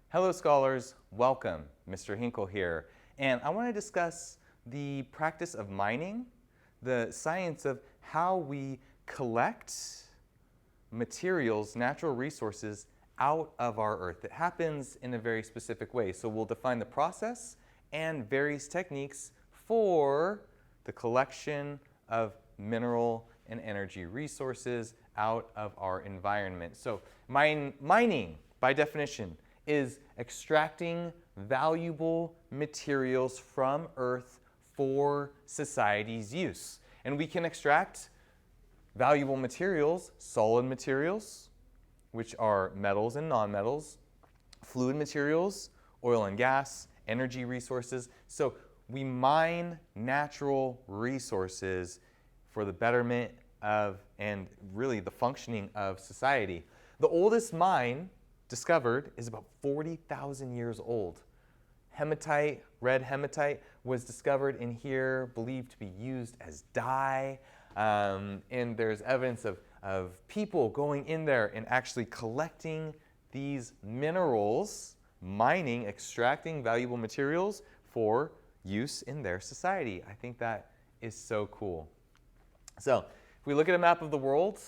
Hello scholars, welcome. Mr. Hinkle here. And I want to discuss the practice of mining, the science of how we collect materials, natural resources out of our earth. It happens in a very specific way. So we'll define the process and various techniques for the collection of mineral and energy resources out of our environment. So mining, by definition, is extracting valuable materials from Earth for society's use. And we can extract valuable materials, solid materials, which are metals and nonmetals, fluid materials, oil and gas, energy resources. So we mine natural resources for the betterment of and really the functioning of society. The oldest mine discovered is about 40,000 years old. Hematite, red hematite, was discovered in here, believed to be used as dye. And there's evidence of people going in there and actually collecting these minerals, mining, extracting valuable materials for use in their society. I think that is so cool. So if we look at a map of the world,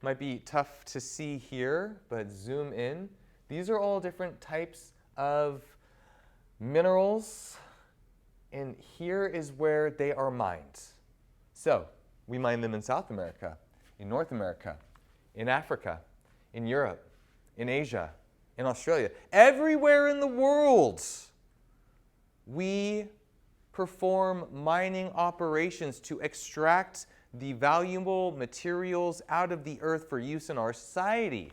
might be tough to see here, but zoom in. These are all different types of minerals, and here is where they are mined. So we mine them in South America, in North America, in Africa, in Europe, in Asia, in Australia. Everywhere in the world, we perform mining operations to extract the valuable materials out of the earth for use in our society.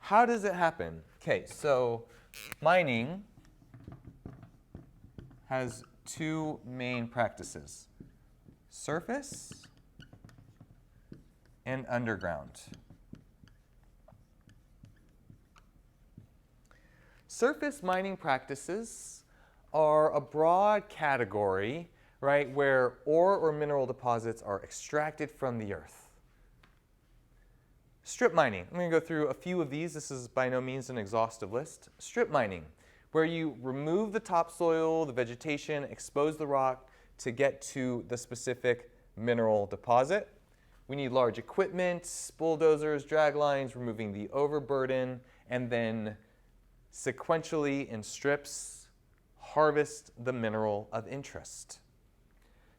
How does it happen? Okay, so mining has two main practices: surface and underground. Surface mining practices are a broad category, right, where ore or mineral deposits are extracted from the earth. Strip mining. I'm going to go through a few of these. This is by no means an exhaustive list. Strip mining, where you remove the topsoil, the vegetation, expose the rock to get to the specific mineral deposit. We need large equipment, bulldozers, drag lines, removing the overburden, and then sequentially in strips, harvest the mineral of interest.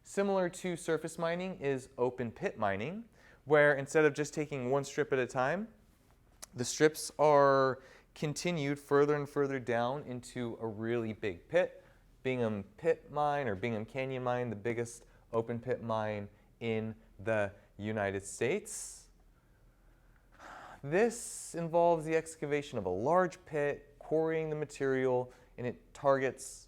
Similar to surface mining is open pit mining, where instead of just taking one strip at a time, the strips are continued further and further down into a really big pit. Bingham Pit Mine or Bingham Canyon Mine, the biggest open pit mine in the United States. This involves the excavation of a large pit, quarrying the material, and it targets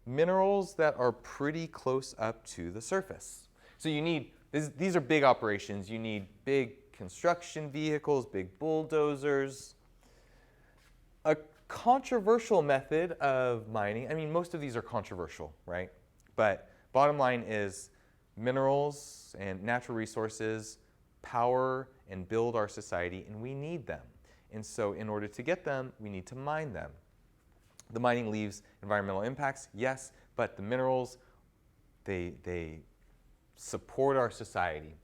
minerals that are pretty close up to the surface. So you need, these are big operations. You need big construction vehicles, big bulldozers. A controversial method of mining, I mean, most of these are controversial, right? But bottom line is minerals and natural resources power and build our society, and we need them. And so in order to get them, we need to mine them. The mining leaves environmental impacts, yes, but the minerals, they support our society.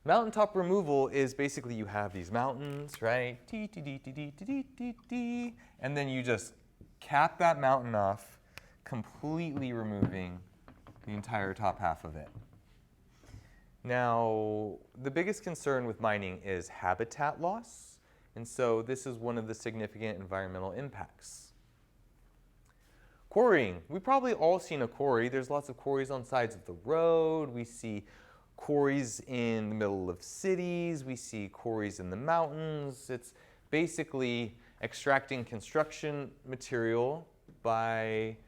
Mountaintop removal is basically you have these mountains, right? And then you just cap that mountain off, completely removing the entire top half of it. Now, the biggest concern with mining is habitat loss, and so this is one of the significant environmental impacts. Quarrying. We've probably all seen a quarry. There's lots of quarries on sides of the road. We see quarries in the middle of cities. We see quarries in the mountains. It's basically extracting construction material by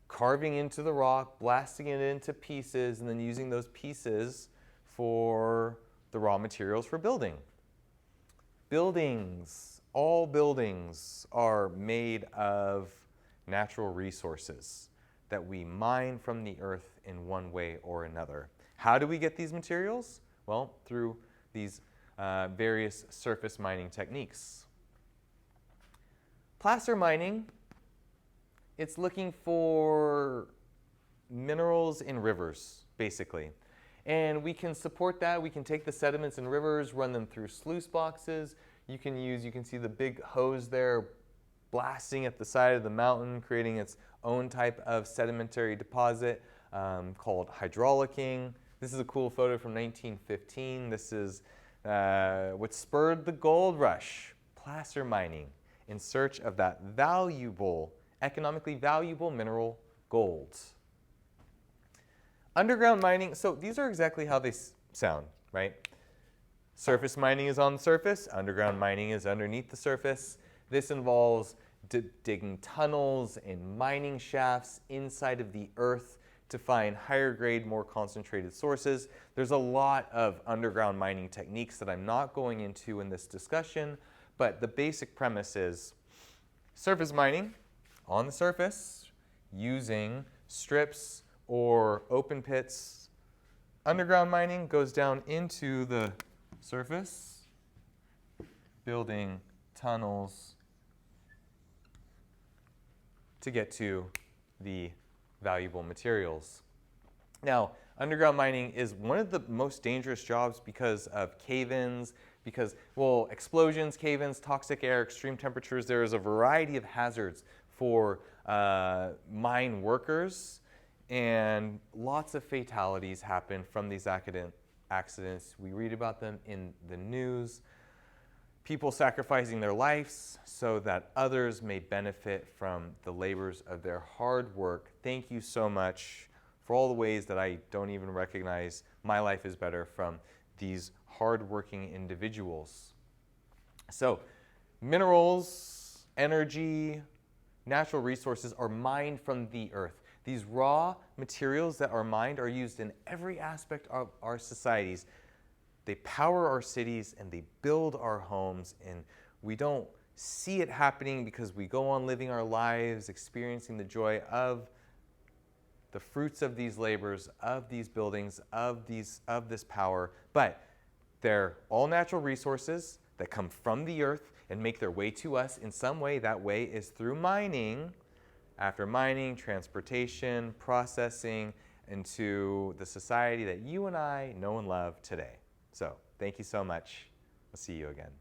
carving into the rock, blasting it into pieces, and then using those pieces for the raw materials for building. Buildings, all buildings are made of natural resources that we mine from the earth in one way or another. How do we get these materials? Well, through these various surface mining techniques. Placer mining, it's looking for minerals in rivers, basically. And we can support that. We can take the sediments in rivers, run them through sluice boxes. You can see the big hose there blasting at the side of the mountain, creating its own type of sedimentary deposit called hydraulicking. This is a cool photo from 1915. This is what spurred the gold rush, placer mining, in search of that valuable, economically valuable mineral gold. Underground mining, so these are exactly how they sound, right? Surface mining is on the surface, underground mining is underneath the surface. This involves digging tunnels and mining shafts inside of the earth to find higher grade, more concentrated sources. There's a lot of underground mining techniques that I'm not going into in this discussion, but the basic premise is surface mining on the surface using strips or open pits. Underground mining goes down into the surface, building tunnels to get to the valuable materials. Now, underground mining is one of the most dangerous jobs because of cave-ins, because, well, explosions, cave-ins, toxic air, extreme temperatures. There is a variety of hazards for mine workers, and lots of fatalities happen from these accidents. We read about them in the news. People sacrificing their lives so that others may benefit from the labors of their hard work. Thank you so much for all the ways that I don't even recognize my life is better from these hardworking individuals. So, minerals, energy, natural resources are mined from the earth. These raw materials that are mined are used in every aspect of our societies. They power our cities and they build our homes, and we don't see it happening because we go on living our lives, experiencing the joy of the fruits of these labors, of these buildings, of this power. But they're all natural resources that come from the earth and make their way to us in some way. That way is through mining. After mining, transportation, processing into the society that you and I know and love today. So, thank you so much. I'll see you again.